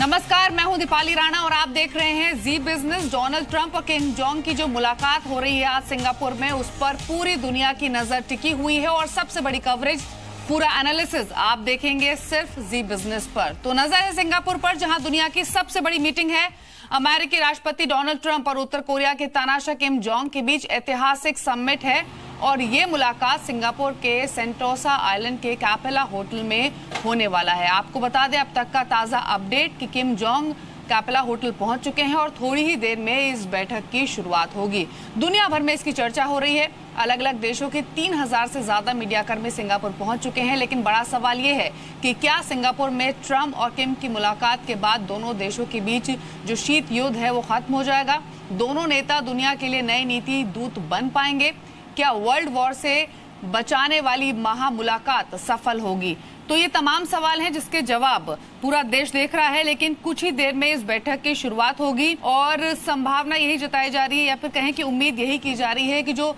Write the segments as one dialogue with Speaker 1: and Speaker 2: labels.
Speaker 1: नमस्कार, मैं हूं दीपाली राणा और आप देख रहे हैं जी बिजनेस। डोनाल्ड ट्रंप और किम जोंग की जो मुलाकात हो रही है आज सिंगापुर में, उस पर पूरी दुनिया की नजर टिकी हुई है और सबसे बड़ी कवरेज, पूरा एनालिसिस आप देखेंगे सिर्फ जी बिजनेस पर। तो नजर है सिंगापुर पर, जहां दुनिया की सबसे बड़ी मीटिंग है। अमेरिकी राष्ट्रपति डोनाल्ड ट्रंप और उत्तर कोरिया के तानाशाह किम जोंग के बीच ऐतिहासिक समिट है और ये मुलाकात सिंगापुर के सेंटोसा आइलैंड के कैपेला होटल में होने वाला है। आपको बता दें अब तक का ताजा अपडेट कि किम जोंग कैपेला होटल पहुंच चुके हैं और थोड़ी ही देर में इस बैठक की शुरुआत होगी। दुनिया भर में इसकी चर्चा हो रही है। अलग अलग देशों के 3000 से ज्यादा मीडियाकर्मी सिंगापुर पहुंच चुके हैं, लेकिन बड़ा सवाल ये है कि क्या सिंगापुर में ट्रंप और किम की मुलाकात के बाद दोनों देशों के बीच जो शीत युद्ध है वो खत्म हो जाएगा? दोनों नेता दुनिया के लिए नई नीति दूत बन पाएंगे? क्या वर्ल्ड वॉर से बचाने वाली महामुलाकात सफल होगी? तो ये तमाम सवाल हैं जिसके जवाब पूरा देश देख रहा है, लेकिन कुछ ही देर में इस बैठक की शुरुआत होगी और संभावना यही जताई जा रही है या फिर कहें कि उम्मीद यही की जा रही है कि जो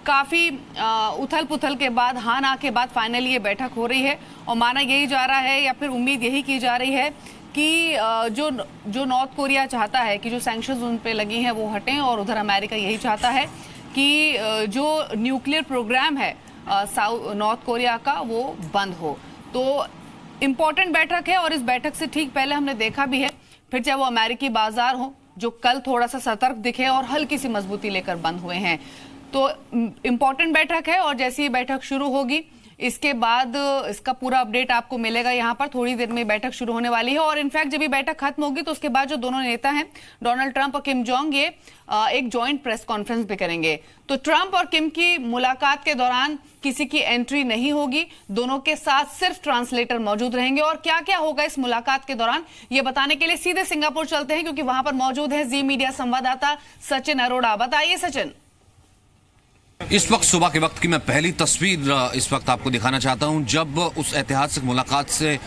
Speaker 1: काफी उथल पुथल के बाद, हाँ ना के बाद फाइनली ये बैठक हो रही है और माना यही जा रहा है या फिर उम्मीद यही की जा रही है कि जो नॉर्थ कोरिया चाहता है कि जो सैंक्शंस उन पे लगी हैं वो हटें और उधर अमेरिका यही चाहता है कि जो न्यूक्लियर प्रोग्राम है नॉर्थ कोरिया का वो बंद हो। तो इम्पोर्टेंट बैठक है और इस बैठक से ठीक पहले हमने देखा भी है, फिर चाहे वो अमेरिकी बाजार हो जो कल थोड़ा सा सतर्क दिखे और हल्की सी मजबूती लेकर बंद हुए हैं। तो इम्पोर्टेंट बैठक है और जैसे ही बैठक शुरू होगी इसके बाद इसका पूरा अपडेट आपको मिलेगा। यहाँ पर थोड़ी देर में बैठक शुरू होने वाली है और इनफैक्ट जब ये बैठक खत्म होगी तो उसके बाद जो दोनों नेता हैं डोनाल्ड ट्रंप और किम जोंग ये एक जॉइंट प्रेस कॉन्फ्रेंस भी करेंगे। तो ट्रंप और किम की मुलाकात के दौरान किसी की एंट्री नहीं होगी, दोनों के साथ सिर्फ ट्रांसलेटर मौजूद रहेंगे। और क्या क्या होगा इस मुलाकात के दौरान ये बताने के लिए सीधे सिंगापुर चलते हैं, क्योंकि वहां पर मौजूद है जी मीडिया संवाददाता सचिन अरोड़ा। बताइए सचिन।
Speaker 2: इस वक्त सुबह के वक्त की मैं पहली तस्वीर इस वक्त आपको दिखाना चाहता हूं, जब उस ऐतिहासिक मुलाकात से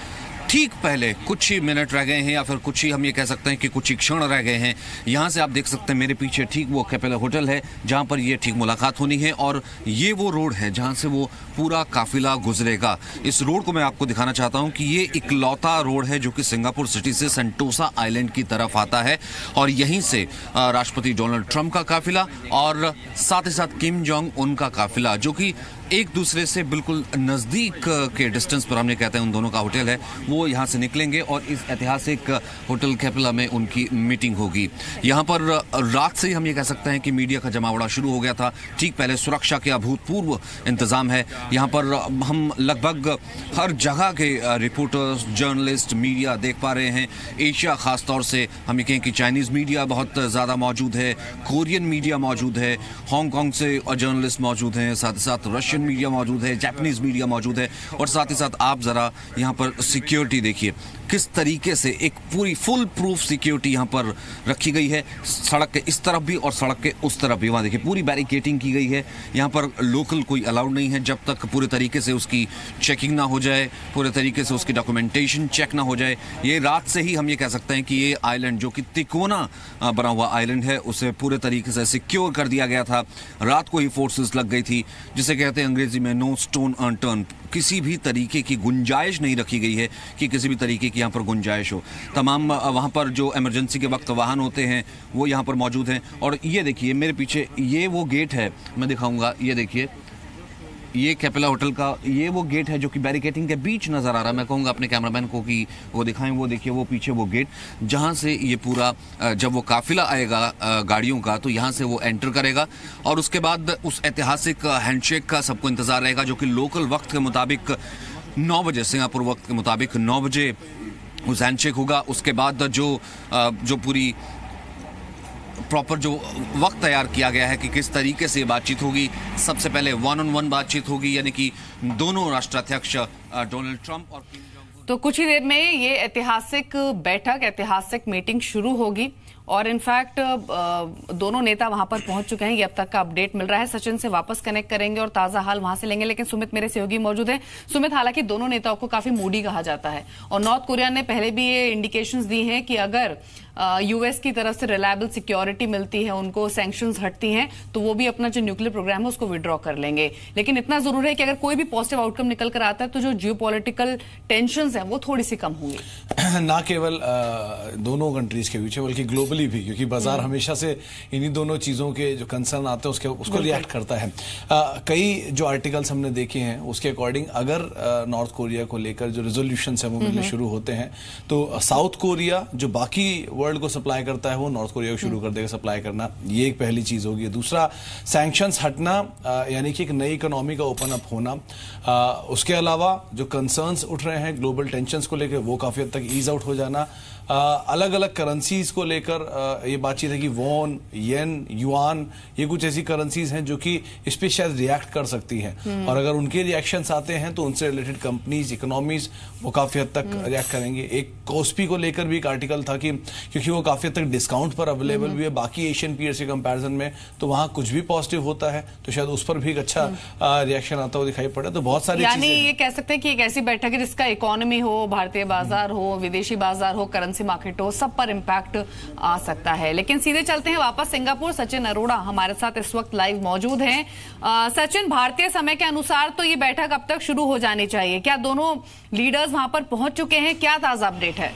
Speaker 2: ठीक पहले कुछ ही मिनट रह गए हैं या फिर कुछ ही हम ये कह सकते हैं कि कुछ ही क्षण रह गए हैं। यहां से आप देख सकते हैं मेरे पीछे ठीक वो कैपेला होटल है जहां पर ये ठीक मुलाकात होनी है और ये वो रोड है जहां से वो पूरा काफिला गुजरेगा। इस रोड को मैं आपको दिखाना चाहता हूं कि ये इकलौता रोड है जो कि सिंगापुर सिटी से सेंटोसा आइलैंड की तरफ आता है और यहीं से राष्ट्रपति डोनाल्ड ट्रंप का काफिला और साथ ही साथ किम जोंग उनका काफिला, जो कि एक दूसरे से बिल्कुल नजदीक के डिस्टेंस पर हमने कहते हैं उन दोनों का होटल है, वो यहाँ से निकलेंगे और इस ऐतिहासिक होटल कैपेला में उनकी मीटिंग होगी। यहाँ पर रात से ही हम ये कह सकते हैं कि मीडिया का जमावड़ा शुरू हो गया था। ठीक पहले सुरक्षा के अभूतपूर्व इंतजाम है। यहाँ पर हम लगभग हर जगह के रिपोर्टर्स, जर्नलिस्ट, मीडिया देख पा रहे हैं। एशिया खासतौर से हम ये कहें कि चाइनीज मीडिया बहुत ज़्यादा मौजूद है, कोरियन मीडिया मौजूद है, हांगकांग से जर्नलिस्ट मौजूद हैं, साथ ही साथ रशियन मीडिया मौजूद है, जापानीज मीडिया मौजूद है और साथ ही साथ आप जरा यहाँ पर सिक्योरिटी देखिए किस तरीके से एक पूरी फुल प्रूफ सिक्योरिटी यहाँ पर रखी गई है। सड़क के इस तरफ भी और सड़क के उस तरफ भी वहाँ देखिए पूरी बैरिकेटिंग की गई है। यहाँ पर लोकल कोई अलाउड नहीं है जब तक पूरे तरीके से उसकी चेकिंग ना हो जाए, पूरे तरीके से उसकी डॉक्यूमेंटेशन चेक ना हो जाए। ये रात से ही हम ये कह सकते हैं कि ये आइलैंड जो कि तिकोना बना हुआ आइलैंड है उसे पूरे तरीके से सिक्योर कर दिया गया था। रात को ही फोर्सेस लग गई थी, जिसे कहते हैं अंग्रेजी में नो स्टोन अनटर्न। किसी भी तरीके की गुंजाइश नहीं रखी गई है कि किसी भी तरीके की यहाँ पर गुंजाइश हो। तमाम वहाँ पर जो इमरजेंसी के वक्त वाहन होते हैं वो यहाँ पर मौजूद हैं। और ये देखिए मेरे पीछे ये वो गेट है, मैं दिखाऊंगा, ये देखिए ये कैपेला होटल का ये वो गेट है जो कि बैरिकेटिंग के बीच नजर आ रहा है। मैं कहूँगा अपने कैमरामैन को कि वो दिखाएं, वो देखिए वो पीछे वो गेट जहाँ से ये पूरा जब वो काफिला आएगा गाड़ियों का तो यहाँ से वो एंटर करेगा और उसके बाद उस ऐतिहासिक हैंडशेक का सबको इंतजार रहेगा, जो कि लोकल वक्त के मुताबिक 9 बजे, सिंगापुर वक्त के मुताबिक 9 बजे उस हैंडशेक होगा। उसके बाद जो पूरी प्रॉपर जो वक्त तैयार किया गया है कि किस तरीके से बातचीत होगी, सबसे पहले 1-on-1 बातचीत होगी, यानी कि दोनों राष्ट्राध्यक्ष डोनाल्ड ट्रंप और किम जोंग।
Speaker 1: तो कुछ ही देर में ये ऐतिहासिक बैठक, ऐतिहासिक मीटिंग शुरू होगी और इनफैक्ट दोनों नेता वहां पर पहुंच चुके हैं। ये अब तक का अपडेट मिल रहा है। सचिन से वापस कनेक्ट करेंगे और ताजा हाल वहां से लेंगे, लेकिन सुमित मेरे सहयोगी मौजूद है। सुमित, हालांकि दोनों नेताओं को काफी मूडी कहा जाता है और नॉर्थ कोरिया ने पहले भी ये इंडिकेशंस दी हैं कि अगर यूएस की तरफ से रिलायबल सिक्योरिटी मिलती है, उनको सैंक्शंस हटती हैं, तो वो भी अपना जो न्यूक्लियर प्रोग्राम है उसको विड्रॉ कर लेंगे। लेकिन इतना जरूर है कि अगर कोई भी पॉजिटिव आउटकम निकल कर आता है तो जो जियोपॉलिटिकल टेंशंस हैं वो थोड़ी सी कम होंगी,
Speaker 3: ना केवल दोनों कंट्रीज के बीच बल्कि ग्लोबली भी, क्योंकि बाजार हमेशा से इन्हीं दोनों चीजों के जो कंसर्न आते हैं उसको रिएक्ट करता है। कई जो आर्टिकल्स हमने देखे हैं उसके अकॉर्डिंग अगर नॉर्थ कोरिया को लेकर जो रेजोल्यूशन है वो मिलने शुरू होते हैं तो साउथ कोरिया जो बाकी वर्ल्ड को सप्लाई करता है वो नॉर्थ कोरिया को शुरू कर देगा सप्लाई करना। ये एक पहली चीज होगी। दूसरा, सैंक्शंस हटना यानी कि एक नई इकोनॉमी का ओपन अप होना। उसके अलावा जो कंसर्न्स उठ रहे हैं ग्लोबल टेंशंस को लेकर वो काफी हद तक ईज आउट हो जाना। अलग अलग करेंसीज को लेकर ये बातचीत है कि वॉन, येन, युआन, ये कुछ ऐसी करेंसीज हैं जो कि इस पे शायद रिएक्ट कर सकती हैं, और अगर उनके रिएक्शंस आते हैं तो उनसे रिलेटेड कंपनीज, इकोनॉमीज वो काफी हद तक रिएक्ट करेंगे। एक कोस्पी को लेकर भी एक आर्टिकल था कि क्योंकि वो काफी हद तक डिस्काउंट पर अवेलेबल भी है बाकी एशियन पीयर्स के कंपैरिजन में, तो वहां कुछ भी पॉजिटिव होता है तो शायद उस पर भी एक अच्छा रिएक्शन आता हुआ दिखाई पड़ा। तो बहुत सारी
Speaker 1: यानी ये कह सकते हैं कि एक ऐसी बैठक है जिसका इकोनॉमी हो, भारतीय बाजार हो, विदेशी बाजार हो, करेंसी मार्केट हो, सब पर इंपैक्ट आ सकता है। लेकिन सीधे चलते हैं वापस सिंगापुर। सचिन अरोड़ा हमारे साथ इस वक्त लाइव मौजूद हैं। सचिन, भारतीय समय के अनुसार तो ये बैठक अब तक शुरू हो जानी चाहिए, क्या दोनों लीडर्स वहां पर पहुंच चुके हैं? क्या ताजा अपडेट है?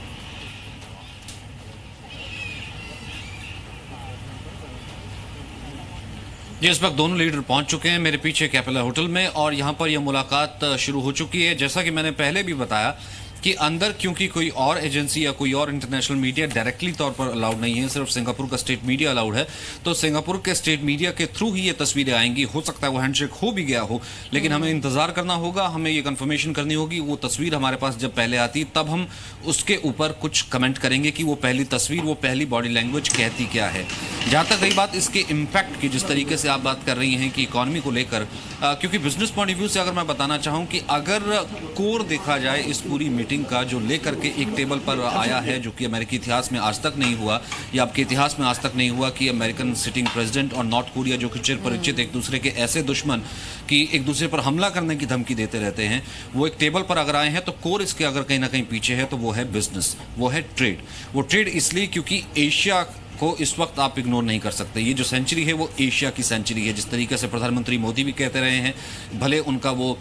Speaker 2: जी, इस वक्त दोनों लीडर पहुंच चुके हैं मेरे पीछे कैपिटल होटल में, और यहां पर यह मुलाकात शुरू हो चुकी है। जैसा कि मैंने पहले भी बताया कि अंदर क्योंकि कोई और एजेंसी या कोई और इंटरनेशनल मीडिया डायरेक्टली तौर पर अलाउड नहीं है, सिर्फ सिंगापुर का स्टेट मीडिया अलाउड है, तो सिंगापुर के स्टेट मीडिया के थ्रू ही ये तस्वीरें आएंगी। हो सकता है वो हैंडशेक हो भी गया हो, लेकिन हमें इंतजार करना होगा, हमें ये कंफर्मेशन करनी होगी। वो तस्वीर हमारे पास जब पहले आती तब हम उसके ऊपर कुछ कमेंट करेंगे कि वो पहली तस्वीर, वो पहली बॉडी लैंग्वेज कहती क्या है। जहां तक रही बात इसके इम्पैक्ट की, जिस तरीके से आप बात कर रही हैं कि इकोनॉमी को लेकर, क्योंकि बिजनेस पॉइंट ऑफ व्यू से अगर मैं बताना चाहूं कि अगर कोर देखा जाए इस पूरी मीटिंग का, जो लेकर के एक टेबल पर आया है, जो कि अमेरिकी इतिहास में आज तक नहीं हुआ या आपके इतिहास में आज तक नहीं हुआ कि अमेरिकन सिटिंग प्रेसिडेंट और नॉर्थ कोरिया, जो कि चिर परिचित एक दूसरे के ऐसे दुश्मन कि एक दूसरे पर हमला करने की धमकी देते रहते हैं, वो एक टेबल पर अगर आए हैं तो कोर इसके अगर कहीं ना कहीं पीछे है तो वो है बिजनेस, वो है ट्रेड। वो ट्रेड इसलिए क्योंकि एशिया को इस वक्त आप इग्नोर नहीं कर सकते। ये जो सेंचुरी है वो एशिया की सेंचुरी है। जिस तरीके से प्रधानमंत्री मोदी भी कहते रहे हैं, भले उनका वो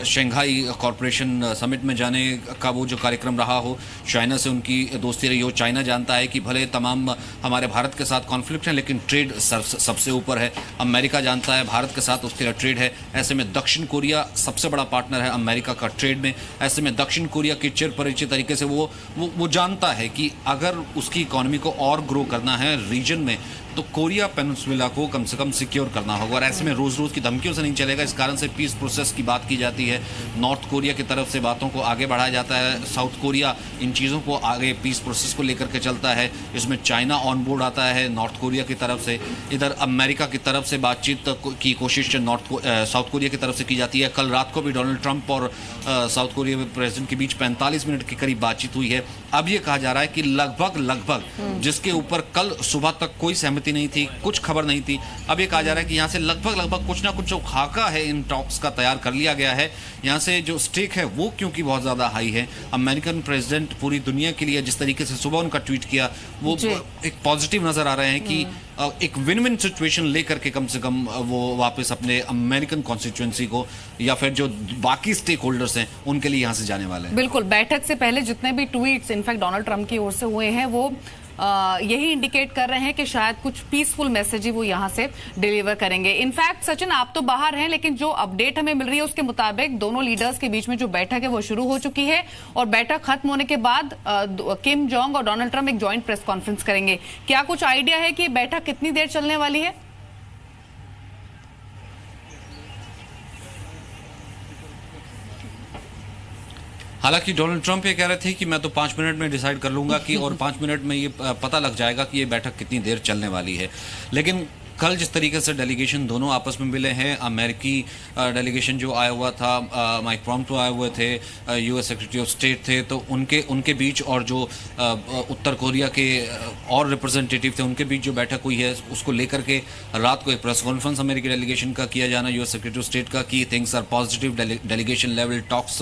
Speaker 2: शंघाई कॉरपोरेशन समिट में जाने का वो जो कार्यक्रम रहा हो, चाइना से उनकी दोस्ती रही हो, चाइना जानता है कि भले तमाम हमारे भारत के साथ कॉन्फ्लिक्ट है लेकिन ट्रेड सबसे ऊपर है। अमेरिका जानता है भारत के साथ उसके लिए ट्रेड है। ऐसे में दक्षिण कोरिया सबसे बड़ा पार्टनर है अमेरिका का ट्रेड में। ऐसे में दक्षिण कोरिया के चिर परिचित तरीके से वो जानता है कि अगर उसकी इकोनॉमी को और ग्रो करना है रीजन में तो कोरिया पेनिनसुला को कम से कम सिक्योर करना होगा, और ऐसे में रोज रोज की धमकियों से नहीं चलेगा। इस कारण से पीस प्रोसेस की बात की जाती है, नॉर्थ कोरिया की तरफ से बातों को आगे बढ़ाया जाता है, साउथ कोरिया इन चीज़ों को आगे पीस प्रोसेस को लेकर के चलता है। इसमें चाइना ऑन बोर्ड आता है नॉर्थ कोरिया की तरफ से, इधर अमेरिका की तरफ से बातचीत की कोशिश साउथ कोरिया की तरफ से की जाती है। कल रात को भी डोनाल्ड ट्रंप और साउथ कोरिया के प्रेसिडेंट के बीच 45 मिनट के करीब बातचीत हुई है। अब ये कहा जा रहा है कि लगभग जिसके ऊपर कल सुबह तक कोई सहमति नहीं थी, कुछ खबर नहीं थी, अब ये कहा जा रहा है कि यहाँ से लगभग कुछ ना कुछ जो खाका है इन टॉक्स का तैयार कर लिया गया है। यहाँ से जो स्टेक है वो क्योंकि बहुत ज्यादा हाई है, अमेरिकन प्रेसिडेंट पूरी दुनिया के लिए जिस तरीके से सुबह उनका ट्वीट किया वो एक पॉजिटिव नजर आ रहे हैं कि एक विन विन सिचुएशन लेकर के कम से कम वो वापस अपने अमेरिकन कॉन्स्टिट्यूएंसी को या फिर जो बाकी स्टेक होल्डर्स हैं उनके लिए यहाँ से जाने वाले हैं।
Speaker 1: बिल्कुल, बैठक से पहले जितने भी ट्वीट्स इनफैक्ट डोनाल्ड ट्रंप की ओर से हुए हैं वो यही इंडिकेट कर रहे हैं कि शायद कुछ पीसफुल मैसेज ही वो यहां से डिलीवर करेंगे। इनफैक्ट सचिन, आप तो बाहर हैं लेकिन जो अपडेट हमें मिल रही है उसके मुताबिक दोनों लीडर्स के बीच में जो बैठक है वो शुरू हो चुकी है, और बैठक खत्म होने के बाद किम जोंग और डोनाल्ड ट्रंप एक जॉइंट प्रेस कॉन्फ्रेंस करेंगे। क्या कुछ आइडिया है कि बैठक कितनी देर चलने वाली है?
Speaker 2: हालांकि डोनाल्ड ट्रंप ये कह रहे थे कि मैं तो 5 मिनट में डिसाइड कर लूंगा कि और 5 मिनट में ये पता लग जाएगा कि ये बैठक कितनी देर चलने वाली है। लेकिन कल जिस तरीके से डेलीगेशन दोनों आपस में मिले हैं, अमेरिकी डेलीगेशन जो आया हुआ था, माइक पॉम्पियो आए हुए थे, यूएस सेक्रेटरी ऑफ स्टेट थे, तो उनके बीच और जो उत्तर कोरिया के और रिप्रेजेंटेटिव थे उनके बीच जो बैठक हुई है, उसको लेकर के रात को एक प्रेस कॉन्फ्रेंस अमेरिकी डेलीगेशन का किया जाना, यूएस सेक्रेटरी ऑफ स्टेट का कि things are positive, delegation level talks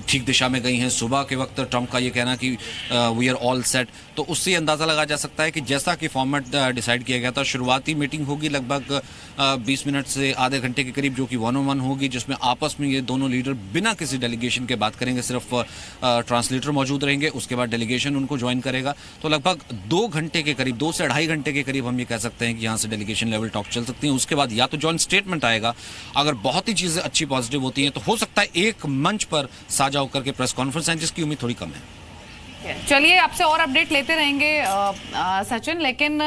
Speaker 2: ठीक दिशा में गई हैं। सुबह के वक्त ट्रंप का ये कहना कि वी आर ऑल सेट, तो उससे अंदाजा लगाया जा सकता है कि जैसा कि फॉर्मेट डिसाइड किया गया था, शुरुआती मीटिंग होगी लगभग 20 मिनट से आधे घंटे के करीब, जो कि 1-on-1 होगी, जिसमें आपस में ये दोनों लीडर बिना किसी डेलीगेशन के बात करेंगे, सिर्फ ट्रांसलेटर मौजूद रहेंगे, उसके बाद डेलीगेशन उनको ज्वाइन करेगा। तो लगभग 2 घंटे के करीब, 2 से ढाई घंटे के करीब हम ये कह सकते हैं कि यहाँ से डेलीगेशन लेवल टॉक चल सकती है। उसके बाद या तो जॉइंट स्टेटमेंट आएगा, अगर बहुत ही चीजें अच्छी पॉजिटिव होती हैं तो हो सकता है एक मंच पर साझा होकर के प्रेस कॉन्फ्रेंस है, जिसकी उम्मीद थोड़ी कम है।
Speaker 1: चलिए आपसे और अपडेट लेते रहेंगे सचिन, लेकिन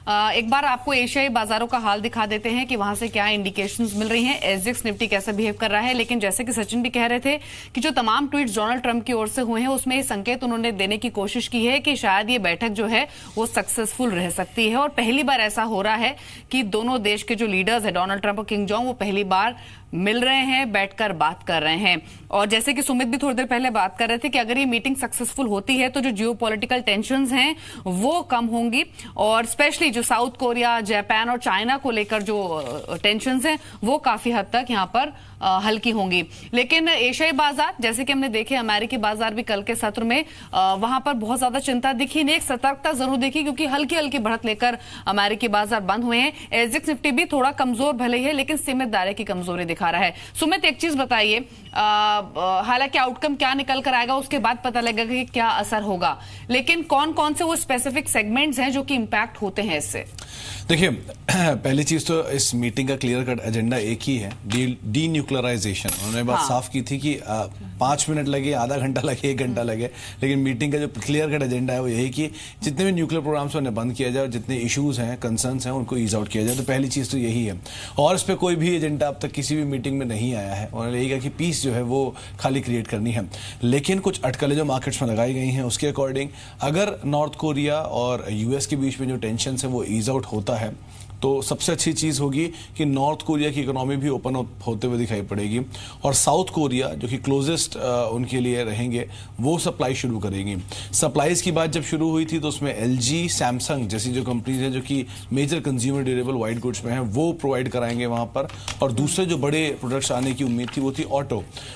Speaker 1: एक बार आपको एशियाई बाजारों का हाल दिखा देते हैं कि वहां से क्या इंडिकेशंस मिल रही हैं, एसजेक्स निफ्टी कैसा बिहेव कर रहा है। लेकिन जैसे कि सचिन भी कह रहे थे कि जो तमाम ट्वीट्स डोनाल्ड ट्रंप की ओर से हुए हैं, उसमें ये संकेत उन्होंने देने की कोशिश की है कि शायद ये बैठक जो है वो सक्सेसफुल रह सकती है। और पहली बार ऐसा हो रहा है कि दोनों देश के जो लीडर्स है, डोनाल्ड ट्रंप और किम जोंग, वो पहली बार मिल रहे हैं, बैठकर बात कर रहे हैं। और जैसे कि सुमित भी थोड़ी देर पहले बात कर रहे थे कि अगर ये मीटिंग सक्सेसफुल होती है तो जो जियोपॉलिटिकल टेंशंस हैं वो कम होंगी, और स्पेशली जो साउथ कोरिया, जापान और चाइना को लेकर जो टेंशंस हैं वो काफी हद तक यहाँ पर हल्की होंगी। लेकिन एशियाई बाजार, जैसे कि हमने देखे, अमेरिकी बाजार भी कल के सत्र में वहां पर बहुत ज्यादा चिंता दिखी नहीं, एक सतर्कता जरूर दिखी, क्योंकि हल्की हल्की बढ़त लेकर अमेरिकी बाजार बंद हुए हैं। एसजेक्स निफ्टी भी थोड़ा कमजोर भले ही है, लेकिन सीमित दायरे की कमजोरी दिखा रहा है। सुमित, एक चीज बताइए, हालांकि आउटकम क्या निकल कर आएगा उसके बाद पता लगेगा कि क्या असर होगा, लेकिन कौन कौन से वो स्पेसिफिक सेगमेंट्स हैं जो कि इंपैक्ट होते हैं इससे?
Speaker 3: देखिए, पहली चीज तो इस मीटिंग का क्लियर कट एजेंडा एक ही है, डी न्यूक्लियराइजेशन। उन्होंने बात साफ की थी कि 5 मिनट लगे, आधा घंटा लगे, 1 घंटा लगे, लेकिन मीटिंग का जो क्लियर कट एजेंडा है वो यही कि जितने भी न्यूक्लियर प्रोग्राम्स उन्हें बंद किया जाए, जितने इश्यूज हैं, कंसर्न्स हैं, उनको ईज आउट किया जाए। तो पहली चीज तो यही है, और इस पर कोई भी एजेंडा अब तक किसी भी मीटिंग में नहीं आया है। उन्होंने यही कहा कि पीस जो है वो खाली क्रिएट करनी है, लेकिन कुछ अटकलें जो मार्केट्स में लगाई गई हैं उसके अकॉर्डिंग अगर नॉर्थ कोरिया और यूएस के बीच में जो टेंशन है वो ईज आउट होता है तो सबसे अच्छी चीज होगी कि नॉर्थ कोरिया की इकोनॉमी भी ओपन होते हुए दिखाई पड़ेगी, और साउथ कोरिया जो कि क्लोजेस्ट उनके लिए रहेंगे वो सप्लाई शुरू करेंगी। सप्लाईज की बात जब शुरू हुई थी तो उसमें एलजी, सैमसंग जैसी जो कंपनीज हैं जो कि major consumer durable white goods में हैं वो प्रोवाइड कराएंगे वहां पर। और दूसरे जो बड़े प्रोडक्ट्स आने की उम्मीद थी वो थी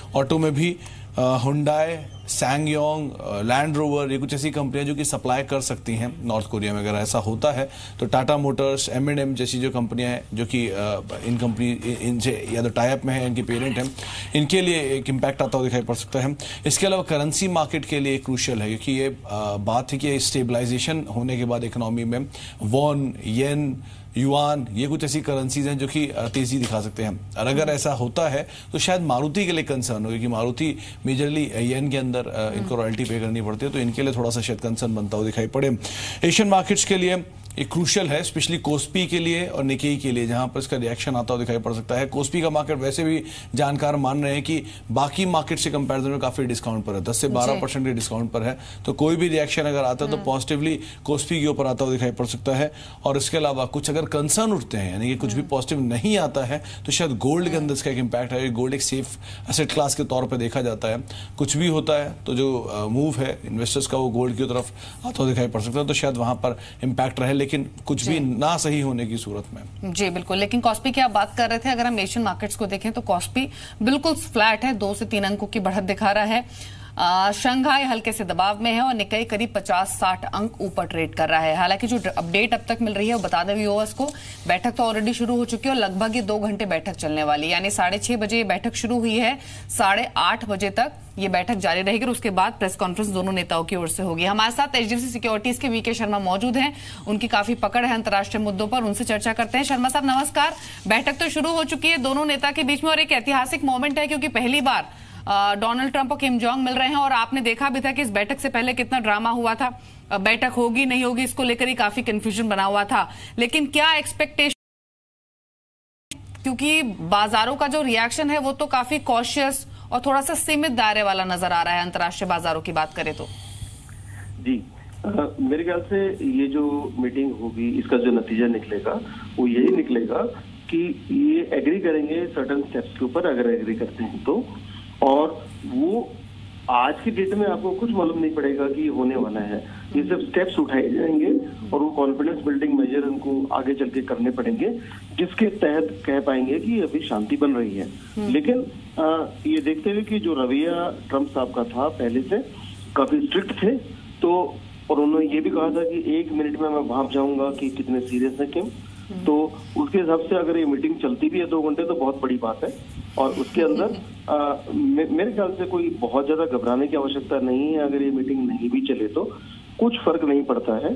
Speaker 3: ऑटो में भी हुंडई, सैंगयोंग, लैंड रोवर, ये कुछ ऐसी कंपनियां जो कि सप्लाई कर सकती हैं नॉर्थ कोरिया में। अगर ऐसा होता है तो टाटा मोटर्स, M&M जैसी जो कंपनियां हैं जो कि इनसे या तो टाई अप में है, इनकी पेरेंट है, इनके लिए एक इम्पैक्ट आता हुआ दिखाई पड़ सकता है। इसके अलावा करेंसी मार्केट के लिए क्रूशियल है, क्योंकि ये बात है कि स्टेबलाइजेशन होने के बाद इकोनॉमी में वॉन, येन, युआन, ये कुछ ऐसी करेंसीज हैं जो कि तेजी दिखा सकते हैं। और अगर ऐसा होता है तो शायद मारुति के लिए कंसर्न हो, क्योंकि मारुति मेजरली येन के अंदर इनको रॉयल्टी पे करनी पड़ती है, तो इनके लिए थोड़ा सा शायद कंसर्न बनता हुआ दिखाई पड़े। एशियन मार्केट्स के लिए एक क्रूशियल है, स्पेशली कोस्पी के लिए और निकेई के लिए, जहां पर इसका रिएक्शन आता हुआ दिखाई पड़ सकता है। कोस्पी का मार्केट वैसे भी जानकार मान रहे हैं कि बाकी मार्केट से कंपैरिजन में काफी डिस्काउंट पर है, 10 से 12% के डिस्काउंट पर है, तो कोई भी रिएक्शन अगर आता है तो पॉजिटिवली कोस्पी के ऊपर आता हुआ दिखाई पड़ सकता है। और इसके अलावा कुछ अगर कंसर्न उठते हैं, यानी कि कुछ भी पॉजिटिव नहीं आता है, तो शायद गोल्ड के अंदर इसका एक इम्पैक्ट है। गोल्ड एक सेफ एसेट क्लास के तौर पर देखा जाता है, कुछ भी होता है तो जो मूव है इन्वेस्टर्स का वो गोल्ड की तरफ आता हुआ दिखाई पड़ सकता है, तो शायद वहां पर इम्पैक्ट रहे, लेकिन कुछ भी ना सही होने की सूरत में।
Speaker 1: जी बिल्कुल, लेकिन कॉस्पी की आप बात कर रहे थे, अगर हम एशियन मार्केट्स को देखें तो कॉस्पी बिल्कुल फ्लैट है, 2 से 3 अंकों की बढ़त दिखा रहा है। शंघाई हल्के से दबाव में है और निकाई करीब 50-60 अंक ऊपर ट्रेड कर रहा है। हालांकि जो अपडेट अब तक मिल रही है वो बता दें व्यूअर्स को, बैठक तो ऑलरेडी शुरू हो चुकी है और लगभग ये 2 घंटे बैठक चलने वाली है, यानी 6:30 बजे ये बैठक शुरू हुई है, 8:30 बजे तक ये बैठक जारी रहेगी और उसके बाद प्रेस कॉन्फ्रेंस दोनों नेताओं की ओर से होगी। हमारे साथ एचडीएफसी सिक्योरिटीज के वीके शर्मा मौजूद हैं, उनकी काफी पकड़ है अंतर्राष्ट्रीय मुद्दों पर, उनसे चर्चा करते हैं। शर्मा साहब नमस्कार। बैठक तो शुरू हो चुकी है दोनों नेता के बीच में और एक ऐतिहासिक मोमेंट है, क्योंकि पहली बार डोनाल्ड ट्रंप और किम जोंग मिल रहे हैं और आपने देखा भी था कि इस बैठक से पहले कितना ड्रामा हुआ था, बैठक होगी नहीं होगी इसको लेकर ही काफी कंफ्यूजन बना हुआ था। लेकिन क्या एक्सपेक्टेशन, क्योंकि बाजारों का जो रिएक्शन है वो तो काफी कॉशियस और थोड़ा सा सीमित दायरे वाला नजर आ रहा है अंतर्राष्ट्रीय बाजारों की बात करें तो।
Speaker 4: जी, मेरे ख्याल से ये जो मीटिंग होगी इसका जो नतीजा निकलेगा वो यही निकलेगा कि ये एग्री करेंगे सर्टेन स्टेप्स के ऊपर, अगर एग्री करते हैं तो, और वो आज की डेट में आपको कुछ मालूम नहीं पड़ेगा कि ये होने वाला है। ये सब स्टेप्स उठाए जाएंगे और वो कॉन्फिडेंस बिल्डिंग मेजर उनको आगे चल के करने पड़ेंगे, जिसके तहत कह पाएंगे कि अभी शांति बन रही है। लेकिन ये देखते हुए कि जो रवैया ट्रम्प साहब का था पहले से काफी स्ट्रिक्ट थे, तो और उन्होंने ये भी कहा था कि 1 मिनट में मैं भाप जाऊंगा कि कितने सीरियस है किम, तो उसके हिसाब से अगर ये मीटिंग चलती भी है 2 घंटे तो बहुत बड़ी बात है। और उसके अंदर मेरे ख्याल से कोई बहुत ज्यादा घबराने की आवश्यकता नहीं है। अगर ये मीटिंग नहीं भी चले तो कुछ फर्क नहीं पड़ता है।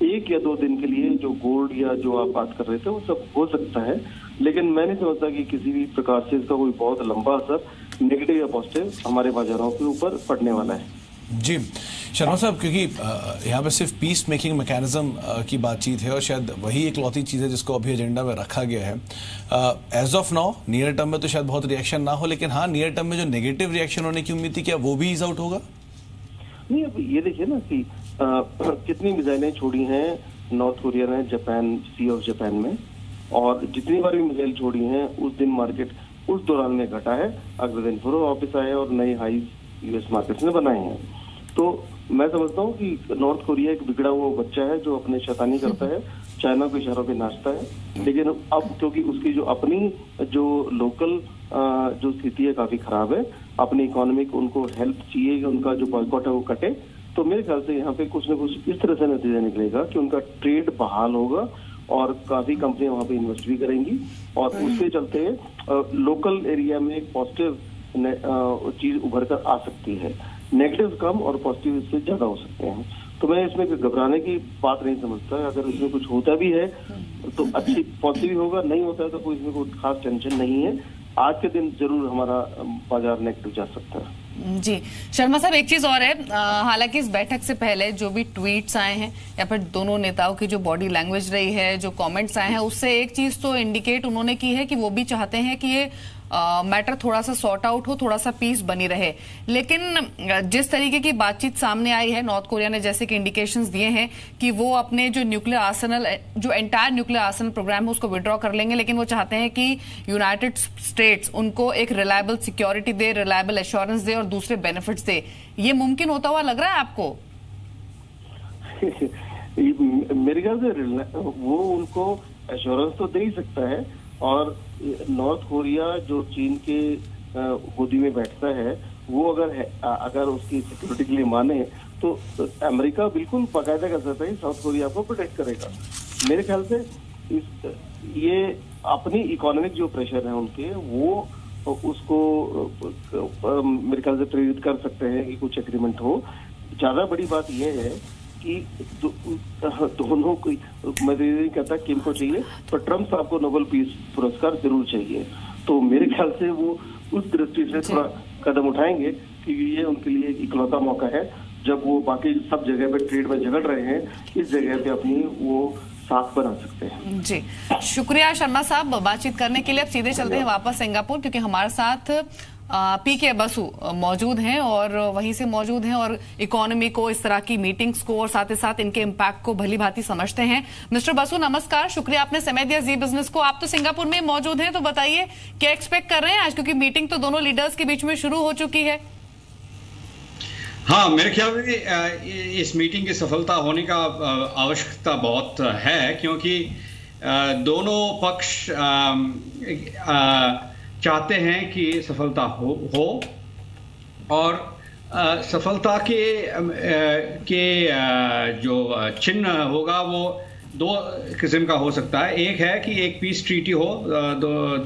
Speaker 4: 1 या 2 दिन के लिए जो गोल्ड या जो आप बात कर रहे थे वो सब हो सकता है, लेकिन मैं नहीं समझता कि किसी भी प्रकार से इसका कोई बहुत लंबा असर नेगेटिव या पॉजिटिव हमारे बाजारों के ऊपर पड़ने वाला है।
Speaker 3: जी शर्मा साहब, क्योंकि यहाँ पे सिर्फ पीस मेकिंग मैकेनिज्म की बातचीत है और शायद वही एक लौती चीज़ है जिसको अभी एजेंडा में रखा गया है। As of now near term में तो शायद बहुत रिएक्शन ना हो, लेकिन हाँ नियर टर्म में जो नेगेटिव रिएक्शन होने की उम्मीद थी, क्या वो भी इज आउट होगा?
Speaker 4: नहीं, अब ये देखिए ना कि कितनी मिसाइलें छोड़ी हैं नॉर्थ कोरिया ने जापान, सी ऑफ जापान में, और जितनी बार भी मिसाइल छोड़ी हैं उस दिन मार्केट उस दौरान में घटा है। अगले दिन फिर वापस आए और नए हाई यूएस मार्केट्स ने बनाए हैं। तो मैं समझता हूँ कि नॉर्थ कोरिया एक बिगड़ा हुआ बच्चा है जो अपने शैतानी करता है, चाइना के इशारों पे नाचता है, लेकिन अब क्योंकि उसकी जो अपनी जो लोकल जो स्थिति है काफी खराब है, अपनी इकोनॉमिक उनको हेल्प चाहिए, उनका जो बॉयकॉट है वो कटे, तो मेरे ख्याल से यहाँ पे कुछ न कुछ इस तरह से नतीजा निकलेगा कि उनका ट्रेड बहाल होगा और काफी कंपनियां वहाँ पे इन्वेस्ट भी करेंगी, और उसके चलते लोकल एरिया में एक पॉजिटिव चीज उभर कर आ सकती है। नेगेटिव कम और पॉजिटिव इससे ज्यादा हो सकते हैं। तो मैं इसमें घबराने की बात नहीं समझता। अगर इसमें कुछ होता भी है तो अच्छी पॉजिटिव होगा, नहीं होता है तो कोई इसमें कोई खास टेंशन नहीं है। आज के दिन जरूर हमारा बाजार नेगेटिव जा सकता है।
Speaker 1: जी शर्मा साहब, एक चीज और है, हालांकि इस बैठक से पहले जो भी ट्वीट्स आए हैं या फिर दोनों नेताओं की जो बॉडी लैंग्वेज रही है, जो कमेंट्स आए हैं, उससे एक चीज तो इंडिकेट उन्होंने की है कि वो भी चाहते हैं कि ये मैटर थोड़ा सा सॉर्ट आउट हो, थोड़ा सा पीस बनी रहे। लेकिन जिस तरीके की बातचीत सामने आई है, नॉर्थ कोरिया ने जैसे कि इंडिकेशंस दिए हैं कि वो अपने जो न्यूक्लियर आर्सेनल, जो एंटायर न्यूक्लियर आर्सेनल प्रोग्राम है उसको विड्रॉ कर लेंगे, लेकिन वो चाहते हैं कि यूनाइटेड स्टेट्स उनको एक रिलायबल सिक्योरिटी दे, रिलायबल एश्योरेंस दे और दूसरे बेनिफिट्स दे। ये मुमकिन होता हुआ लग रहा है आपको?
Speaker 4: मेरे ख्याल से वो उनको एश्योरेंस तो दे ही सकता है, और नॉर्थ कोरिया जो चीन के गोदी में बैठता है वो अगर उसकी सिक्योरिटी के लिए माने तो अमेरिका बिल्कुल बाकायदा कर सकता है, साउथ कोरिया को प्रोटेक्ट करेगा। मेरे ख्याल से ये अपनी इकोनॉमिक जो प्रेशर है उनके, वो उसको मेरे ख्याल से प्रेरित कर सकते हैं कि कुछ एग्रीमेंट हो। ज्यादा बड़ी बात यह है कि दोनों को, मैं नहीं कहता किम को चाहिए, पर ट्रम्प साहब को नोबेल पीस पुरस्कार जरूर चाहिए। तो मेरे ख्याल से वो उस दृष्टि से थोड़ा कदम उठाएंगे कि ये उनके लिए एक इकलौता मौका है, जब वो बाकी सब जगह पे ट्रेड में झगड़ रहे हैं, इस जगह पे अपनी वो साथ बना सकते हैं।
Speaker 1: जी शुक्रिया शर्मा साहब बातचीत करने के लिए। अब सीधे चलते हैं वापस सिंगापुर, क्योंकि हमारे साथ पीके बसु मौजूद हैं और वहीं से मौजूद हैं और इकोनॉमी को, इस तरह की मीटिंग्स को और साथ ही साथ इनके इम्पैक्ट को भली भांति समझते हैं। मिस्टर बसु नमस्कार, शुक्रिया आपने समय दिया जी बिजनेस को। आप तो सिंगापुर में मौजूद हैं, तो बताइए क्या एक्सपेक्ट कर रहे हैं आज, क्योंकि मीटिंग तो दोनों लीडर्स के बीच में शुरू हो चुकी है।
Speaker 5: हाँ, मेरे ख्याल में इस मीटिंग की सफलता होने का आवश्यकता बहुत है, क्योंकि दोनों पक्ष चाहते हैं कि सफलता हो और सफलता के जो चिन्ह होगा वो 2 किस्म का हो सकता है। एक है कि एक पीस ट्रीटी हो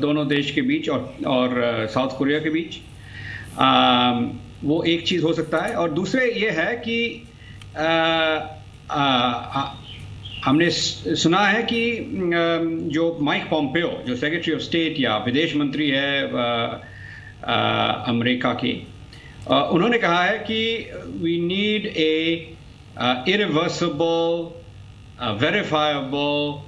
Speaker 5: दोनों देश के बीच और साउथ कोरिया के बीच, वो एक चीज़ हो सकता है। और दूसरे ये है कि हमने सुना है कि जो माइक पॉम्पेओ, जो सेक्रेटरी ऑफ स्टेट या विदेश मंत्री है अमेरिका की, उन्होंने कहा है कि we need a irreversible, verifiable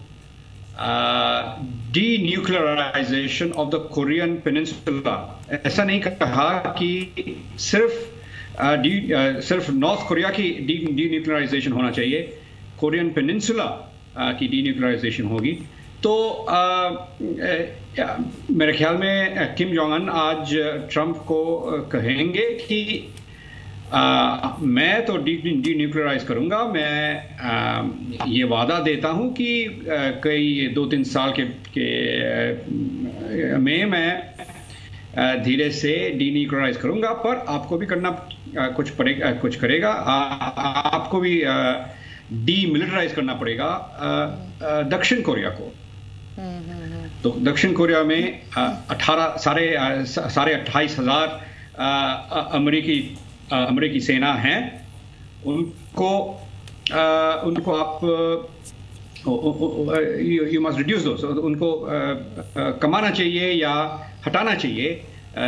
Speaker 5: denuclearisation of the Korean peninsula. ऐसा नहीं कहा कि सिर्फ सिर्फ नॉर्थ कोरिया की डीन्यूक्लियराइजेशन होना चाहिए, कोरियन पेनिनसुला की डीन्यूक्लियराइजेशन होगी। तो मेरे ख्याल में किम जोंग उन आज ट्रंप को कहेंगे कि मैं तो डीन्यूक्लियराइज करूंगा, मैं ये वादा देता हूं कि कई 2-3 साल में मैं धीरे से डीन्यूक्लियराइज करूंगा, पर आपको भी करना कुछ करेगा, आपको भी डीमिलिटराइज करना पड़ेगा दक्षिण कोरिया को। तो दक्षिण कोरिया में 28,500 अमेरिकी सेना हैं, उनको आप यू मस्ट रिड्यूस दोस, उनको कमाना चाहिए या हटाना चाहिए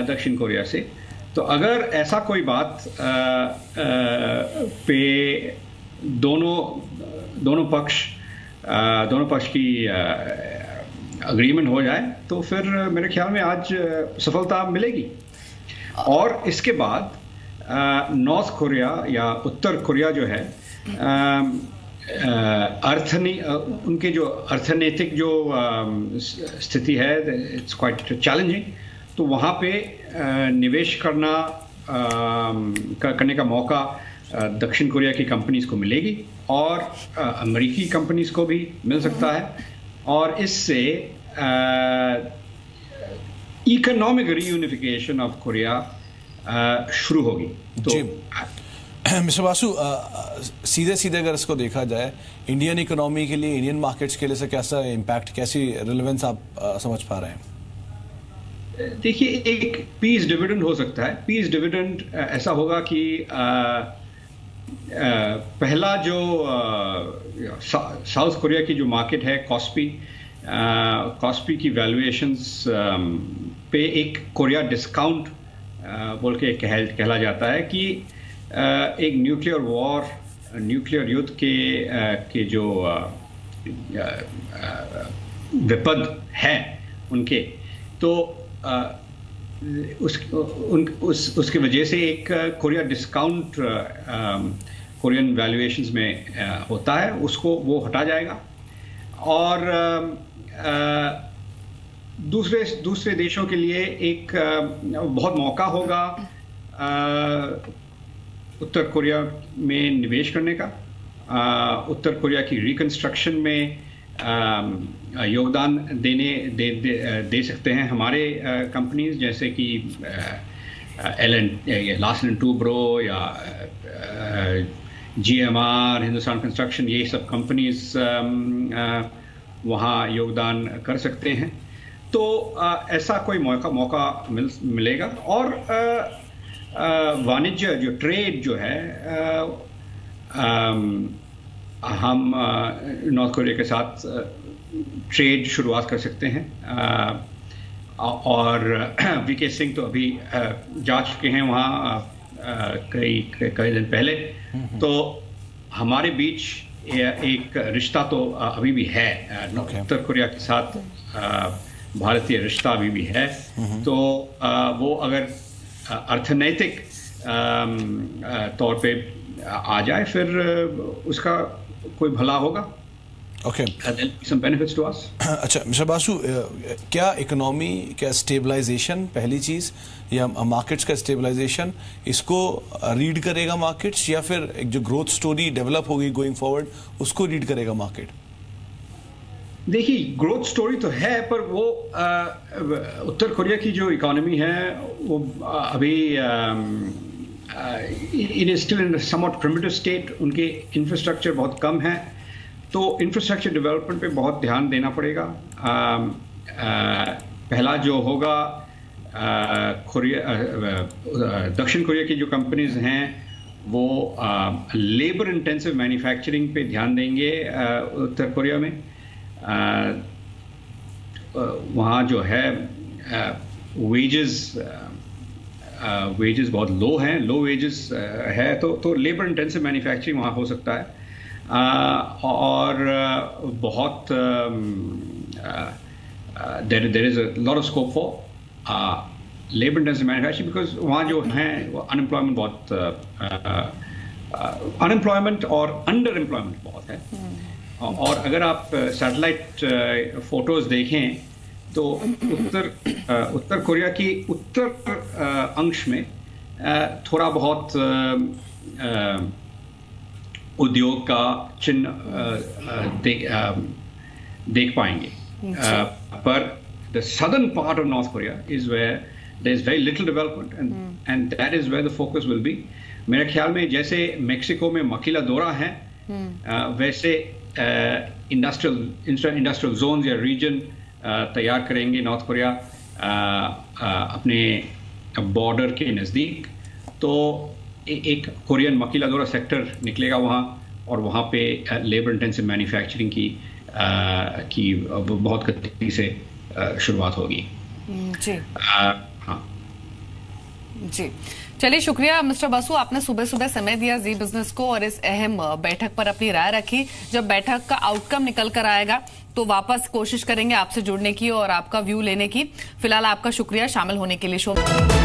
Speaker 5: दक्षिण कोरिया से। तो अगर ऐसा कोई बात पे दोनों पक्ष की अग्रीमेंट हो जाए तो फिर मेरे ख्याल में आज सफलता मिलेगी। और इसके बाद नॉर्थ कोरिया या उत्तर कोरिया जो है उनके जो अर्थनैतिक जो स्थिति है, इट्स क्वाइट चैलेंजिंग। तो वहाँ पे निवेश करने का मौका दक्षिण कोरिया की कंपनीज को मिलेगी और अमेरिकी कंपनीज को भी मिल सकता है, और इससे इकोनॉमिक रीयूनिफिकेशन ऑफ कोरिया शुरू होगी। तो
Speaker 3: मिस्टर बासु, सीधे अगर इसको देखा जाए इंडियन इकोनॉमी के लिए, इंडियन मार्केट्स के लिए से कैसा इम्पैक्ट, कैसी रिलेवेंस आप समझ पा रहे हैं?
Speaker 5: देखिए, एक पीस डिविडेंड हो सकता है। पीस डिविडेंड ऐसा होगा कि पहला जो साउथ कोरिया की जो मार्केट है, कॉस्पी की वैल्यूएशंस पे एक कोरिया डिस्काउंट बोल के कहला जाता है कि एक न्यूक्लियर युद्ध के जो विपद है उनके, तो उसकी वजह से एक कोरिया डिस्काउंट कोरियन वैल्यूएशंस में होता है, उसको वो हटा जाएगा। और दूसरे देशों के लिए एक बहुत मौका होगा उत्तर कोरिया में निवेश करने का, उत्तर कोरिया की रिकंस्ट्रक्शन में योगदान दे सकते हैं हमारे कंपनीज, जैसे कि लार्सन एंड टूब्रो या GMR, हिंदुस्तान कंस्ट्रक्शन, ये सब कंपनीज वहाँ योगदान कर सकते हैं। तो ऐसा कोई मौका मिलेगा। और वाणिज्य जो ट्रेड जो है, हम नॉर्थ कोरिया के साथ ट्रेड शुरुआत कर सकते हैं। और वीके सिंह तो अभी जा चुके हैं वहाँ कई दिन पहले। तो हमारे बीच एक रिश्ता तो अभी भी है, उत्तर कोरिया के साथ भारतीय रिश्ता अभी भी है। तो वो अगर अर्थनैतिक तौर पे आ जाए फिर उसका कोई भला होगा। some benefits to us.
Speaker 3: अच्छा मिस्टर बासु, क्या इकोनॉमी, क्या स्टेबलाइजेशन पहली चीज, या मार्केट्स का स्टेबलाइजेशन इसको रीड करेगा मार्केट्स, या फिर एक जो ग्रोथ स्टोरी डेवलप होगी गोइंग फॉरवर्ड उसको रीड करेगा मार्केट?
Speaker 5: देखिए, ग्रोथ स्टोरी तो है, पर वो उत्तर कोरिया की जो इकोनॉमी है वो अभी it is still in somewhat primitive state. उनके इंफ्रास्ट्रक्चर बहुत कम है, तो इंफ्रास्ट्रक्चर डेवलपमेंट पे बहुत ध्यान देना पड़ेगा। पहला जो होगा, दक्षिण कोरिया की जो कंपनीज हैं वो लेबर इंटेंसिव मैन्युफैक्चरिंग पे ध्यान देंगे उत्तर कोरिया में। वहाँ जो है वेजेस बहुत लो हैं, लो वेजेस है, तो लेबर इंटेंसिव मैन्युफैक्चरिंग वहाँ हो सकता है। और बहुत there is a lot of scope for labour intensive manufacturing, because वहाँ जो है वो अनएम्प्लॉयमेंट बहुत अनएम्प्लॉयमेंट और अंडर एम्प्लॉयमेंट बहुत है। और अगर आप सैटेलाइट फोटोज देखें तो उत्तर कोरिया की उत्तर अंश में थोड़ा बहुत उद्योग का चिन्ह देख पाएंगे, पर the southern part of North Korea is where there is very little development and that is where the focus will be. मेरे ख्याल में जैसे मेक्सिको में मकीला दौरा है, वैसे इंडस्ट्रियल जोन या रीजन तैयार करेंगे नॉर्थ कोरिया अपने बॉर्डर के नज़दीक। तो एक कोरियन मकीला दौरा सेक्टर निकलेगा वहाँ, और वहाँ पे लेबर इंटेंसिव मैन्युफैक्चरिंग की बहुत गति से शुरुआत होगी।
Speaker 1: जी
Speaker 5: हाँ
Speaker 1: जी, चलिए शुक्रिया मिस्टर बसु, आपने सुबह सुबह समय दिया जी बिजनेस को और इस अहम बैठक पर अपनी राय रखी। जब बैठक का आउटकम निकल कर आएगा तो वापस कोशिश करेंगे आपसे जुड़ने की और आपका व्यू लेने की। फिलहाल आपका शुक्रिया शामिल होने के लिए शो में।